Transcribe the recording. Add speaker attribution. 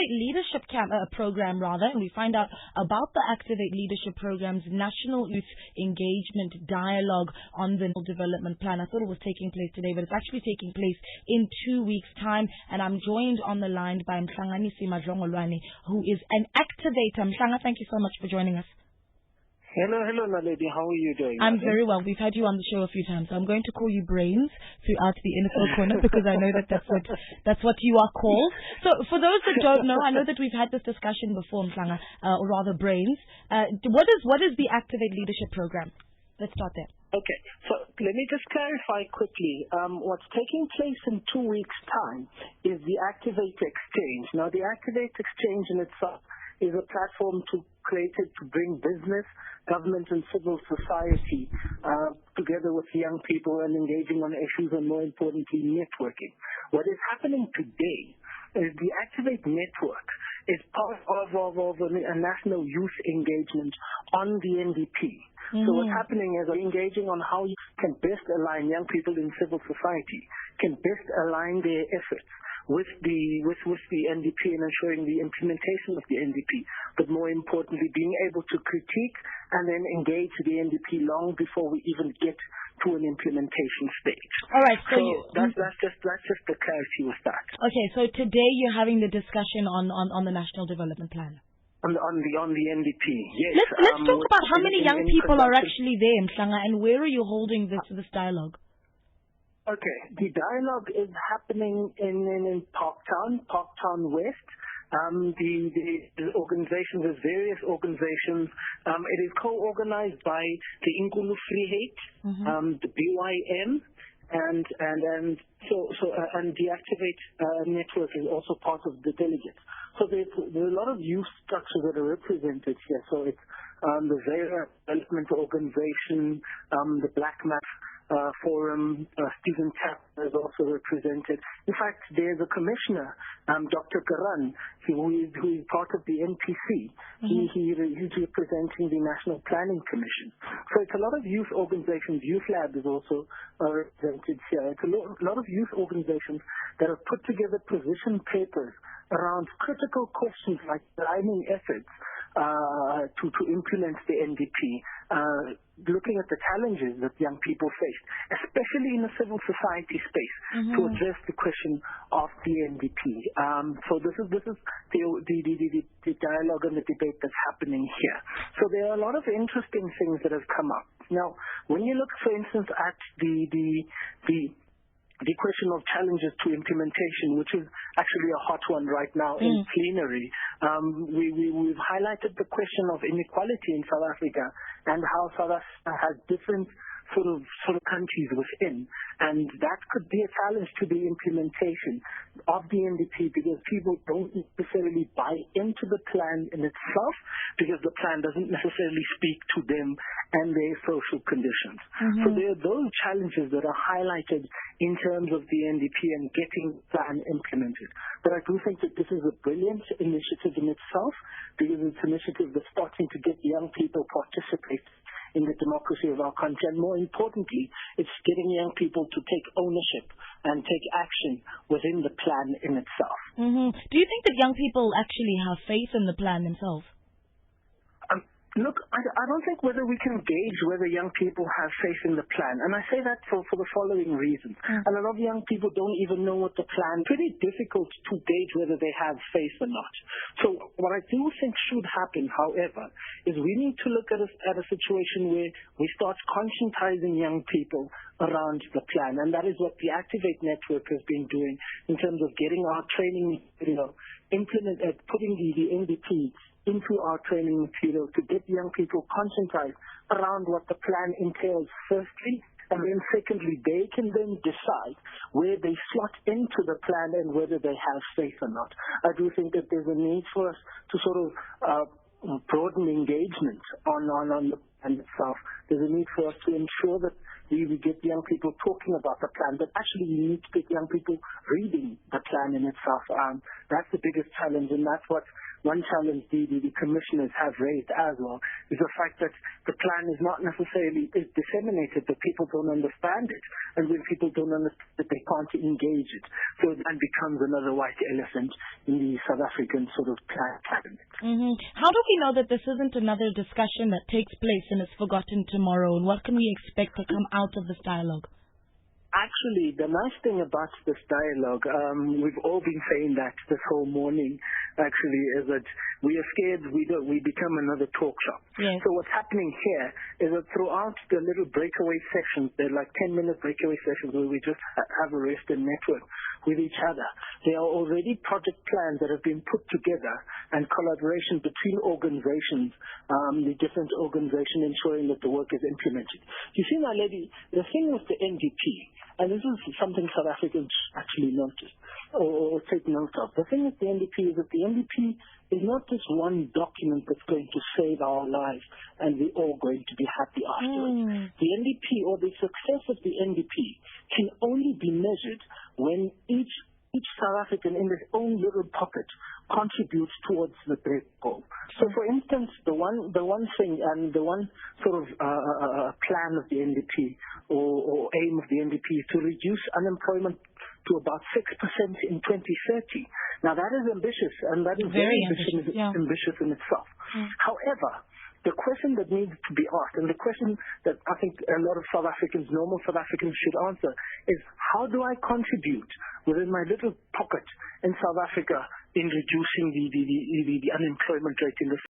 Speaker 1: Activate Leadership Program, and we find out about the Activate Leadership Program's National Youth Engagement Dialogue on the Development Plan. I thought it was taking place today, but it's actually taking place in 2 weeks' time, and I'm joined on the line by Mhlanganisi, who is an activator. Mhlanga, thank you so much for joining us.
Speaker 2: Hello, Naledi. How are you doing?
Speaker 1: I'm very well. We've had you on the show a few times, so I'm going to call you Brains throughout the Inner Corner because I know that's what you are called. So, for those that don't know, I know that we've had this discussion before, Mhlanga, or rather Brains. What is the Activate Leadership Program? Let's start there.
Speaker 2: Okay, so let me just clarify quickly. What's taking place in 2 weeks' time is the Activate Exchange. Now, the Activate Exchange in itself is a platform created to bring business, government and civil society together with young people and engaging on issues and, more importantly, networking. What is happening today is the Activate Network is part of a national youth engagement on the NDP. So what's happening is we're engaging on how you can best align young people in civil society, can best align their efforts with the NDP and ensuring the implementation of the NDP, but more importantly, being able to critique and then engage the NDP long before we even get to an implementation stage.
Speaker 1: All right, so
Speaker 2: that's just the clarity with that.
Speaker 1: Okay, so today you're having the discussion on the National Development Plan.
Speaker 2: On the NDP, yes.
Speaker 1: Let's talk about how many young people are actually there, Mhlanga, and where are you holding this dialogue?
Speaker 2: Okay, the dialogue is happening in Parktown West. The organizations, there's various organizations. It is co-organized by the Inkulu Freeheit, the BYM, and the Activate Network is also part of the delegates. So there's a lot of youth structures that are represented here. So it's the Zara Development Organization, the Black Math Forum, Stephen Tapp is also represented. In fact, there's a commissioner, Dr. Karan, who is part of the NPC. He's representing the National Planning Commission. So it's a lot of youth organizations. Youth Lab is also represented here. It's a lot of youth organizations that have put together position papers around critical questions like aligning efforts to implement the NDP, looking at the challenges that young people face, especially in the civil society space, to address the question of the NDP. So this is the dialogue and the debate that's happening here. So there are a lot of interesting things that have come up. Now, when you look, for instance, at the question of challenges to implementation, which is actually a hot one right now in plenary. We've highlighted the question of inequality in South Africa and how South Africa has different sort of countries within, and that could be a challenge to the implementation of the NDP because people don't necessarily buy into the plan in itself because the plan doesn't necessarily speak to them and their social conditions. So there are those challenges that are highlighted in terms of the NDP and getting the plan implemented. But I do think that this is a brilliant initiative in itself because it's an initiative that's starting to get young people participate in the democracy of our country. And more importantly, it's getting young people to take ownership and take action within the plan in itself.
Speaker 1: Do you think that young people actually have faith in the plan themselves?
Speaker 2: Look, I don't think whether we can gauge whether young people have faith in the plan. And I say that for the following reasons. A lot of young people don't even know what the plan is. Pretty difficult to gauge whether they have faith or not. So what I do think should happen, however, is we need to look at a situation where we start conscientizing young people around the plan. And that is what the Activate Network has been doing in terms of getting our training, putting the NDP into our training material to get young people conscientized around what the plan entails firstly, and then secondly, they can then decide where they slot into the plan and whether they have faith or not. I do think that there's a need for us to sort of broaden engagement on the plan itself. There's a need for us to ensure that we get young people talking about the plan, but actually we need to get young people reading the plan in itself. That's the biggest challenge, and that's what one challenge the commissioners have raised as well is the fact that the plan is not necessarily is disseminated, but people don't understand it. And when people don't understand it, they can't engage it. So it then becomes another white elephant in the South African sort of plan cabinet.
Speaker 1: How do we know that this isn't another discussion that takes place and is forgotten tomorrow? And what can we expect to come out of this dialogue?
Speaker 2: Actually, the nice thing about this dialogue, we've all been saying that this whole morning, actually, is that we are scared we become another talk shop.
Speaker 1: Yes.
Speaker 2: So what's happening here is that throughout the little breakaway sessions, they're like 10-minute breakaway sessions where we just have a rest and network with each other. There are already project plans that have been put together and collaboration between organizations, the different organizations ensuring that the work is implemented. You see, my lady, the thing with the NDP, and this is something South Africans actually notice or take note of. The thing with the NDP is that the NDP is not just one document that's going to save our lives and we're all going to be happy afterwards. The NDP or the success of the NDP can only be measured when each South African in his own little pocket contributes towards the great goal. So, for instance, the one thing and the one sort of plan of the NDP or aim of the NDP is to reduce unemployment to about 6% in 2030. Now, that is ambitious, and that is very ambitious in itself. However, the question that needs to be asked, and the question that I think a lot of normal South Africans should answer, is how do I contribute within my little pocket in South Africa in reducing the unemployment rate in this